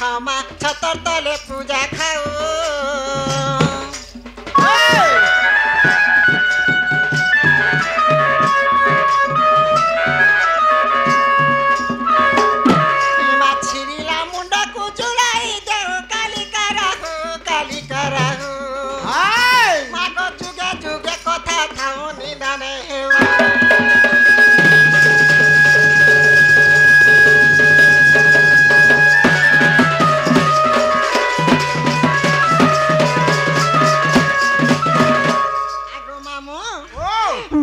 खाओ माँ छतर तले पूजा खाओ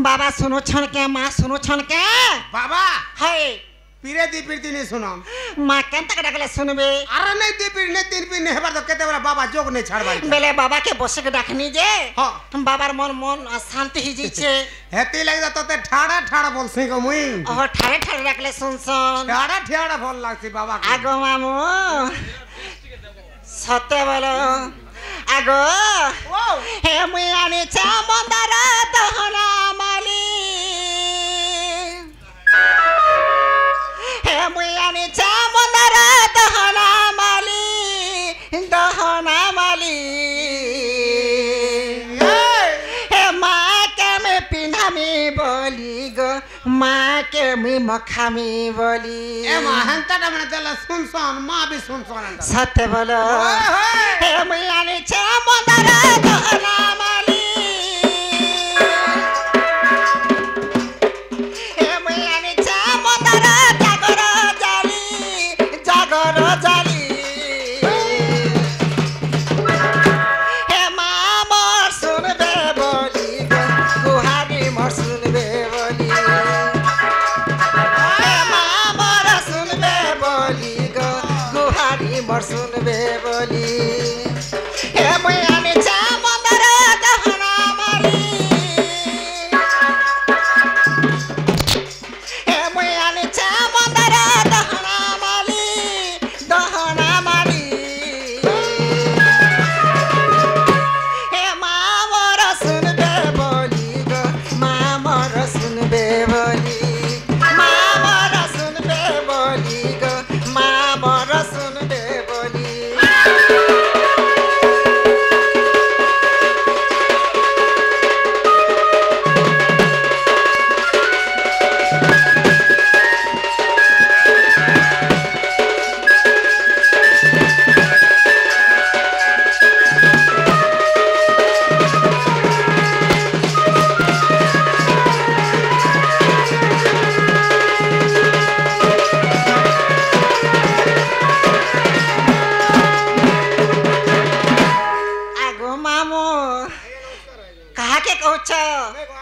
बाबा सुनो छन के माँ सुनो छन के बाबा है पीरे दी पीरती नहीं सुनो माँ केन तक डाकले सुनबे अरे नहीं दी पीर नहीं तीन पीर नहीं हेबार तो कहते वाला बाबा जोग नहीं छाड़बाई बेले बाबा के बसे के डाकनी जे हां बाबार मन मन शांति ही जीचे हेती लग जा तो ठाड़ा ठाड़ा बोल सी को मुई ओह ठाड़े ठाड़े डाकले सुन सुन ठाड़ा ठाड़ा बोल लागसी बाबा आगो मामू सत्य बोलो आगो हे मुई आनी चा मंदार दहना माली हे मुई आनी चा मंदार दहना माली हे माँ के मैं पिंधामी बोली गो माँ के मैं मखामी बोली ए माँ हंता डमने चला सुन सुन माँ भी सुन सुन सत्य बोलो हे मुई आनी चा मंदार दहना माली हे मुई आनी चा मंदार जागर जाली हे माँ मोर सुनबे बोली गुहारी मोर सुनबे बोली हे माँ मोर सुनबे बोली गुहारी मोर सुनबे बोली हे मुई आनी चा मंदार दहना माली हे मुई आनी चा मंदार दहना माली हे माँ मोर सुनबे बोली गो माँ मोर सुनबे बोली माँ मोर सुनबे बोली गो माँ मोर सुनबे बोली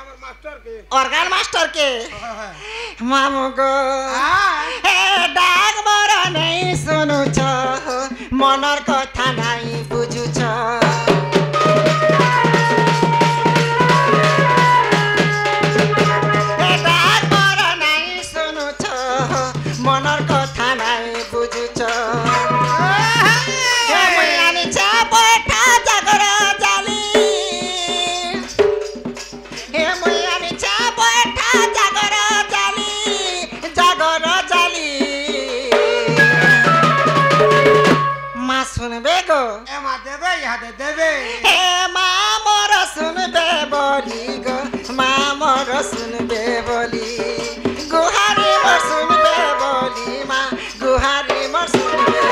ऑर्गन मास्टर के मामू को हे डाक मोर नहीं सुनु छ मनर कथा नहीं बुझु छ हे डाक मोर नहीं सुनु छ मनर कथा नहीं बुझु छ हे मुयानी छ बैठा जागर जाली हे मुयानी छ बैठा जागर जाली माँ सुनबे गो ए माँ देबे यहाँ दे देबे हे माँ मोर सुनबे बोली गो माँ मोर सुनबे बोली गुहारी मोर सुनबे बोली माँ गुहारी मोर सुनबे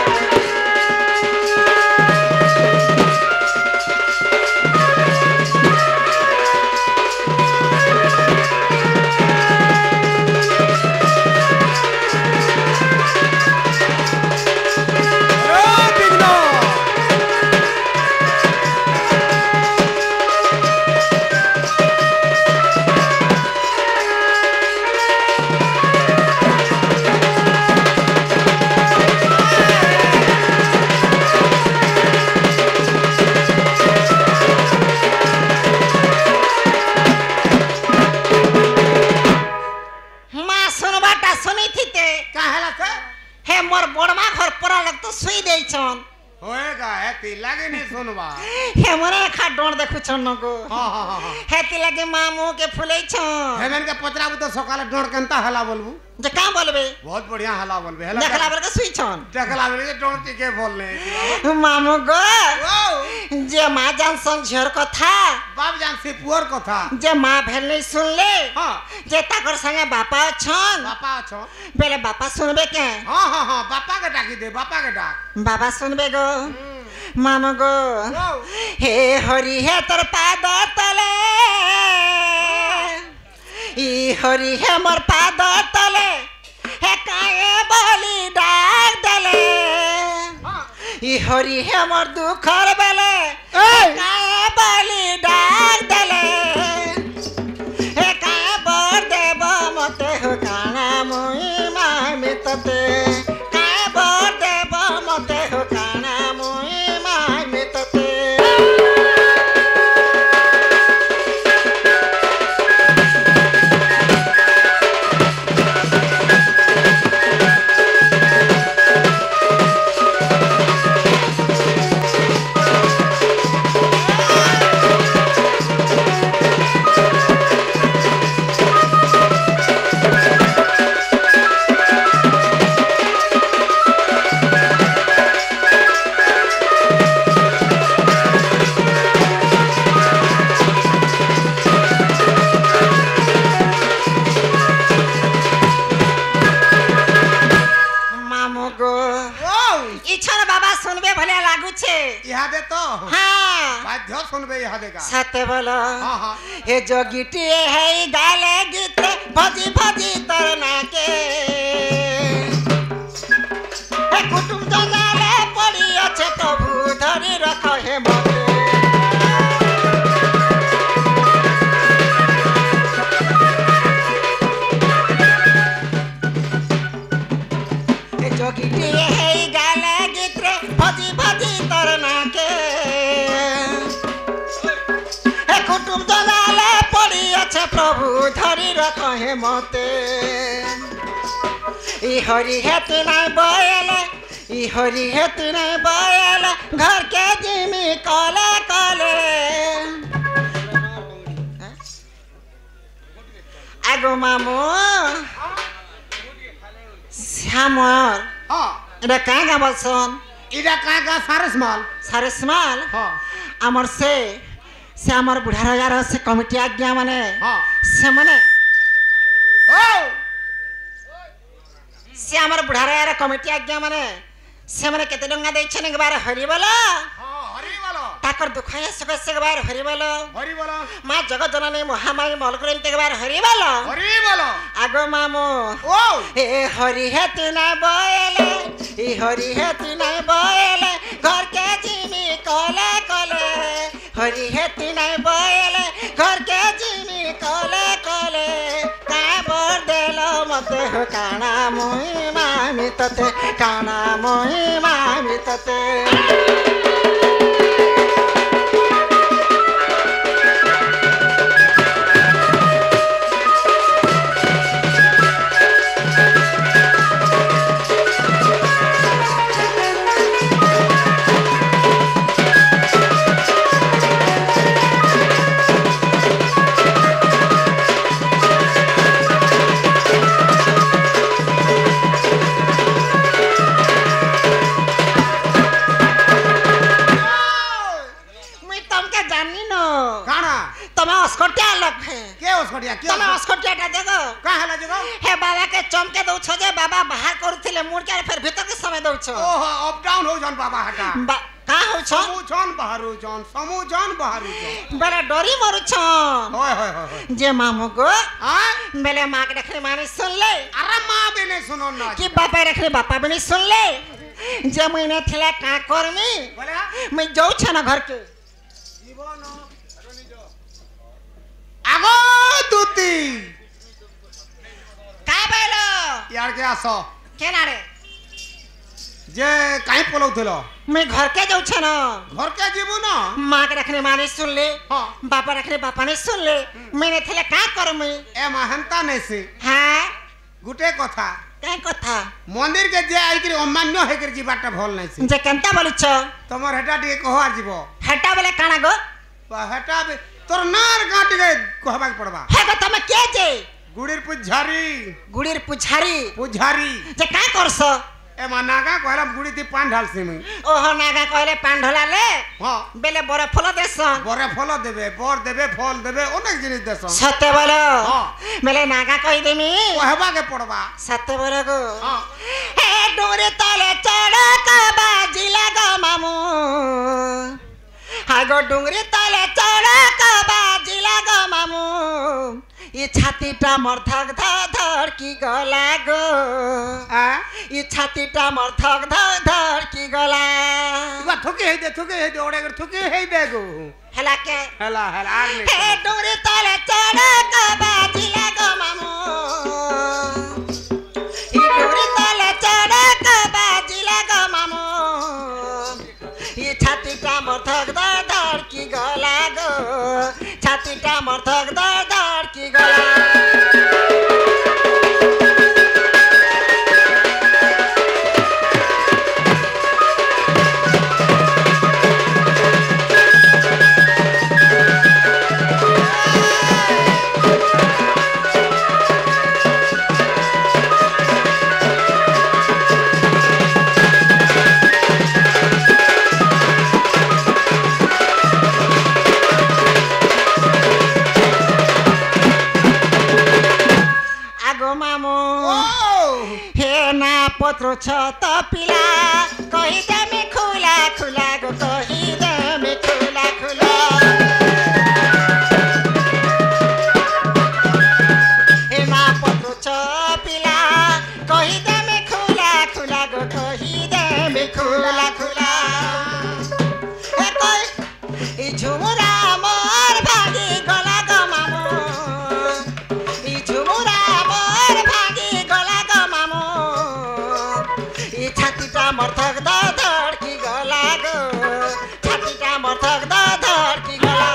लागे नहीं सुनवा हे मने खा डोंड देखु छन को हां हां हां हेती लागे मामू के फुलै छ हेमन के पचराबू तो सकाले डोंड केनता हला बोलबू जे का बोलबे बहुत बढ़िया हला बोलबे हला देखला बेर के सुइछन देखला बेर के टोन के बोलले मामू गो ओ जे माँ जान सन झर कथा बाप जान से पुअर कथा जे माँ भेल नहीं सुनले हां जे ताकर संगे बापा छन बापा छ बेले बापा सुनबे के हां हां हां बापा के डाकी दे बापा के डाक बाबा सुनबे गो मामू गो हे हरि हे तोर पाद तले ई हरि हे मोर पाद तले हे काए बोली डाक दले ई हरि हे मोर दुखर बेले काए बोली डाक दले हे काए बोर देव मते हो काना मुई मामी तते काए बोर देव मते हो काना मुई मामी तते इहादे तो हाँ बाध्य सुनबे इहादे का साथे बोलो हां हां हे जोगिटी है गाले गीत भजी भजी तरना के हे कुटुम जंजाले पड़ी अच्छे प्रभु धरी रखो हे मते हे जोगिटी है गाले गीत भजी भजी तरना के हे कुटुम जंजाले पड़ी अच्छे प्रभु धरी रखो हे मते ई हरि हेतु नहीं बोले ई हरि हेतु नहीं बोले घर के जिमी कले कले आगो मामू श्यामर हां এটা কাঁগা বলছন इडा का सारस माल সারেস মাল हां আমার সে আমার বুঢ়ার গার সে কমিটি আজ্ঞা মানে हां সে মানে ओ সে আমার বুঢ়ার গার কমিটি আজ্ঞা মানে সে মানে কেতে ডঙ্গা দেইছেন একবার হরি বলো हां हरि बोलो তাকর দুঃখ সুখ সে একবার হরি বলো हरि बोलो মা জগৎ জননী মহামায়ী মলকরেন একবার হরি বলো हरि बोलो আগো মামু ओ এ হরি হেতু না বয়েলে ই হরি হেতু না বয়েলে ঘর কে জিমি কলে কলে হরি হেতু না বয়েলে ঘর কে জিমি কলে কলে কা বর দেলো মতে হো কানা মুই মামি ততে কানা মুই মামি ততে तमे अस्कोटियाटा देखो का हला जगो हे बाबा के चमके दउ छ जे बाबा बाहर करूथिले मुड़ के फिर भीतर के समय दउ छ ओहो अप डाउन हो जन बाबा हटा का हो छ समू जन बाहर हो जन समू जन बाहर हो जन बड़ा डरी मरु छ होय होय होय जे मामू गो हां मेले मां के देखले माने सुन ले अरे मां भी नहीं सुनो ना कि बाबा देखले बापा भी नहीं सुन ले जे महीने थिला का करमी बोले मैं जाऊ छ ना घर के जीवन आगो दूती काय बैलो यार के आसो केना रे जे काई पलौथलो मैं घर के जाऊ छ ना घर के जीवो ना मां के रखने माने सुन ले हां बापा रखने बापा ने सुन ले मैंने थिला का करमी ए महंता नहीं से हां गुटे कथा काय कथा मंदिर के जे आई के अमान्य हे कर जीवाटा भल नहीं से जे केनता बोलु छ तमर हेटा टे कहवा जीवो हेटा बेले काना गो हेटा तोर नार गांट गए कहबा के पड़बा हे गो तमे के जे गुड़ीर पुजारी गुड़ीर पुछारी पुजारी जे का करस ए मानागा कहला गुड़ी ती पान ढालसी मुई ओहो नागा कहले पान ढलाले हां बेले बरे फल देसन बरे फल देबे बर देबे फल देबे अनेक जिनिस देसन सत्य बोलो हां बेले नागा कहि देमी कहबा के पड़बा सत्य बोलो गो हां हे डोरे तले चढ़ का बाजिला गो मामू हाय गो डुंगरी तले चढ़ का बाजिला गो मामू ये छातीटा मोर धक धड़ की गला गो आ ये छातीटा मोर धक धड़ की गला बा थुके हे दे ओडे कर थुके हे बेगो हला के हला आग ले हे डोरे तले चढ़ का बाजिला गो मामू ये डोरे तले चढ़ का बाजिला गो मामू ये छातीटा मोर धक धड़ की गला गो छातीटा मोर धक धड़ की गला पत्रो छ त पिला कहि देमी खुला खुला गो कहि देमी खुला खुला हे ना पत्रो छ पिला कहि देमी खुला खुला गो कहि देमी खुला खुला हे कोइ झुमुरा मोर भागी गला गो मामू ई झुमुरा मोर भागी गला गो मामू छातीटा मर्थक धड़ की गला गो छातीटा मर्थक धड़ की गला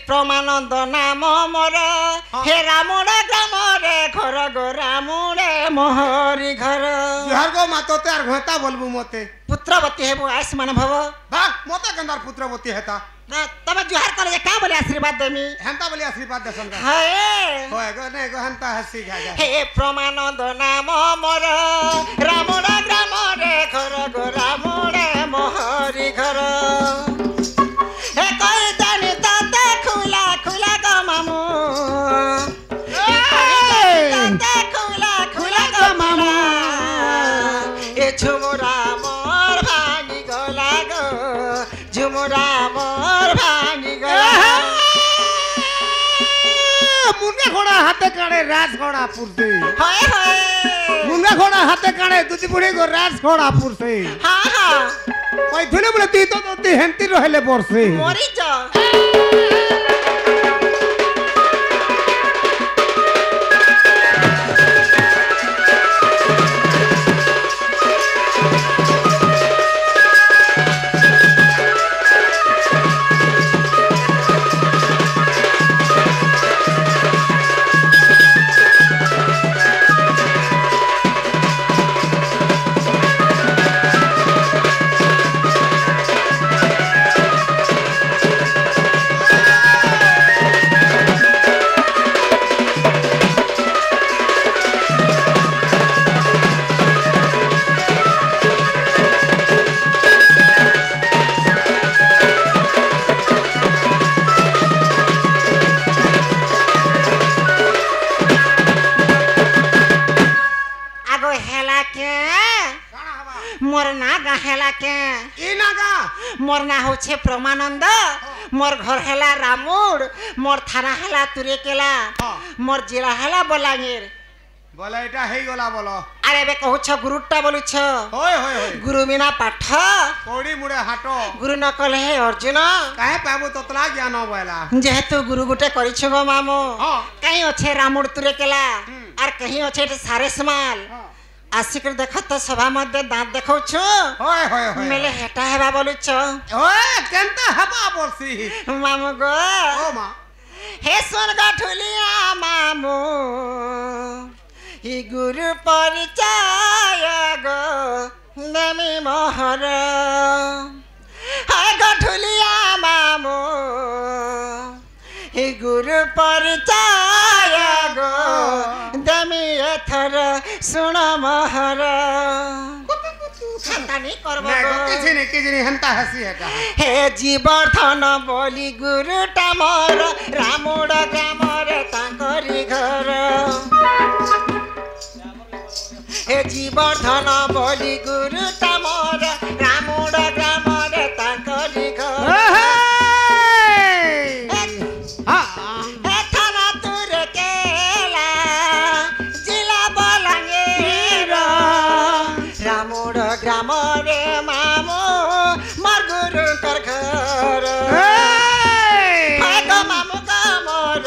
प्रमानंद नाम मोर हे रामुड़ ग्राम रे घर गो रामुड़े मोहरी घर जुहार गो मातो तार घता बोलबू मते पुत्रवती हेबो आयुष्मान भव बा मते गंदार पुत्रवती हेता तब जुहार करे का बोले आशीर्वाद देमी हंता बोले आशीर्वाद देसन का हाय होय गो ने गो हंता हसी गा जा हे प्रमानंद नाम मोर रामुड़ ग्राम रे घर गो रामुड़े मोहरी घर हे कोई जाने ता खुला खुला गो मामू खुला खुला गो मामू ए झुमुरा मोर भागी गला गो झुमुरा मोर भागी गला मुंगा घोड़ा हाथे काड़े राज घोड़ा पुरसे हाय हाय मुंगा घोड़ा हाथे काड़े दुदी बुढ़ी गो राज घोड़ा पुरसे हां हां ओइ धुने बोले ती तो ती हेंती रहले बरसे मरी जा मोर नागा हेला के ई नागा मोर ना होछे प्रमानंद मोर घर हेला रामुड़ मोर थाना हेला तुरेकेला मोर जिला हेला बलांगीर বলে এটা হেই গলা বলো আরে এবে কହୁଛ গুরুটা বলুছ হয় হয় হয় গুরু বিনা পাঠ কোড়ি মুড়ে হাট গুরু ন কলে হে অর্জুন কাহে পাবো ততলা জ্ঞান বলা যেহেতু গুরু গুটে করিছ গো মামু হ্যাঁ কাই অছে রামূর্তুরে কেলা আর কহি অছে এটা সারে সমাল আসিক দেখ তো সভা মধ্যে দাঁত দেখাউছ হয় হয় হয় মেলে হেটা হেবা বলুছ ওই কেনতা হবা বলছি মামু গো ও মা হে সোন গাঠুলিয়া মামু হি গুরু পরিচয় গো নেমি মোহর হে গাঠুলিয়া মামু হি গুরু পরিচয় গো দেমি এথর শুণ মোহর খানদানি করব গো কিছু নেই হেনতা হাসি এটা হে জীবর্ধন বলি গুরুটা মোর রামুড় গ্রামরে তাঙ্করি ঘর হে জীবর্ধন বলি গুরুটা মোর রামুড় গ্রামরে তাঙ্করি ঘর হে থানা তুরে কেলা জিলা বলাঙ্গীর রামুড় গ্রামরে মামু মোর গুরুঙ্কর ঘর গো মামু গো মোর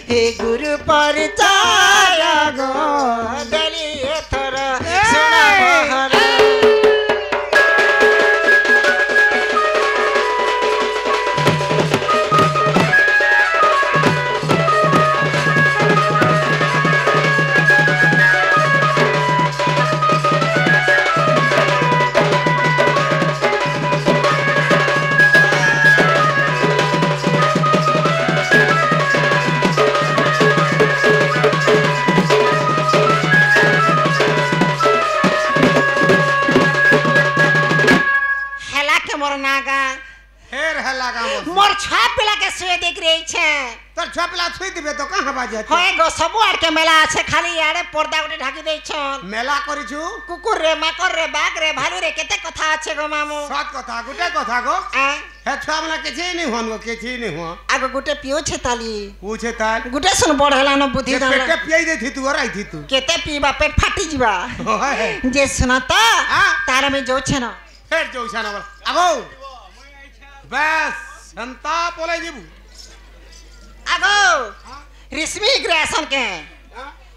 হে গুরু পরিচয় গো দেলি এথর শুণ মোহর মোর নাগা ফের হেলা কাম মোর ছা পিলা के सुए देख रही छे তোর ছপলা ছুই দিবে তো কাহা বাজে হয় গো সবু আর के मेला আছে খালি আড়ে পর্দা উঠে ঢাকি দেইছন মেলা করিছু কুকুর রে মাকড় রে বাঘ রে ভালু রে কেতে কথা আছে গো মামু সৎ কথা গুটে কথা গো হে ছুয়া মানে কিছু নেই হন গো কিছু নেই হন আগো গুটে পিও छे ताली पूछे ताल गुटे सुन बढ़ला न बुद्धि ये दाम पेटे पियाई दे थी तू और आई थी तू केते पीबा पेट फाटी जीवा ओए जे सुना त हां तार में जो छे न फिर जो इशारा बोल आगो बस संता बोले जीबू আগো রিসমি গ্রাসন কে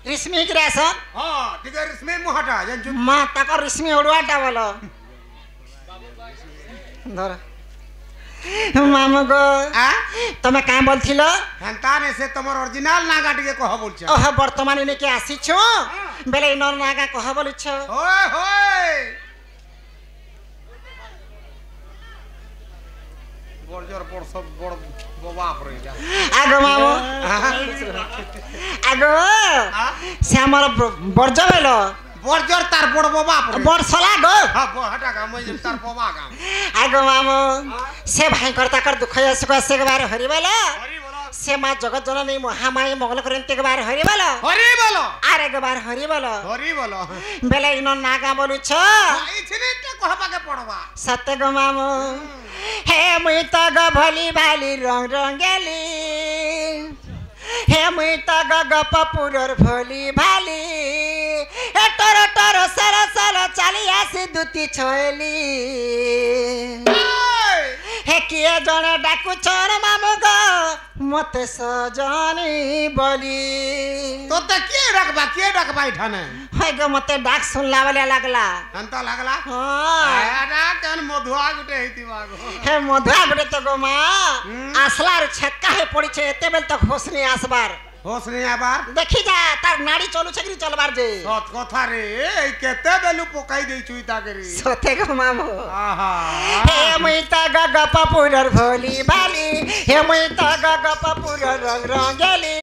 রিসমি গ্রাসন हां ठीक है इसमें मुहटा जन মা তাকর রিসমি ওড়াটা বলো ধর মামু গো তুমি কাম বলছিল হন্তানে সে তোমার অরিজিনাল নাগা টিকে কহ বলছ ওহ বর্তমানে নেকি আসিছো বেলে নর নাগা কহ বলছ ওই হোই বড়জর বড় সব বড় বাপ রে যা আগো মামু আগো সে আমার বর্জ বেলো বড়জর তার বড় বাপ রে বর্ষলা গো হ্যাঁ হটা কাম ওই তার বাবা কাম আগো মামু সে ভাই করতা কর দুঃখ সুখ সে বার হরি বেলো হরি বলো সে মা জগৎ জননী মহামায়ী মঙ্গল করন্তে বার হরি বেলো হরি বলো আর একবার হরি বেলো হরি বলো বেলে ইন নাগা বলুছ এই ছেলেটা কহবাকে পড়বা সত্য গো মামু হে মুই তো গো ভলি ভালি রং রঙ্গেলি হে মুই তো গো গপপুরর ভলি ভালি এ টর টর সর সর চালি আসি দুতি ছয়লি হে কিয়ে জনে ডাকুছর মামু গো মতে সজনি বলি তোতে কে রাখবা এখানে হয় গো মতে ডাক শুনলা বলে লাগলা হন্তা লাগলা হ্যাঁ আরে কেন মধুয়া গুটে হইতিবা গো হে মধুয়া গুটে তো গো মা আসলার ছক্কা হে পড়িছে এতে বেল তো হোসনি আসবার হোস নেই আবার দেখি যা তার নাড়ি চলু চাকরি চলবার যে সৎ কথা রে এই কেতে বেলু পকাই দেইছুই তাকে রে সতে গো মামু আহা হে মুই তা গগপপুরর ভলি ভালি হে মুই তা গগপপুরর রং রঙ্গেলি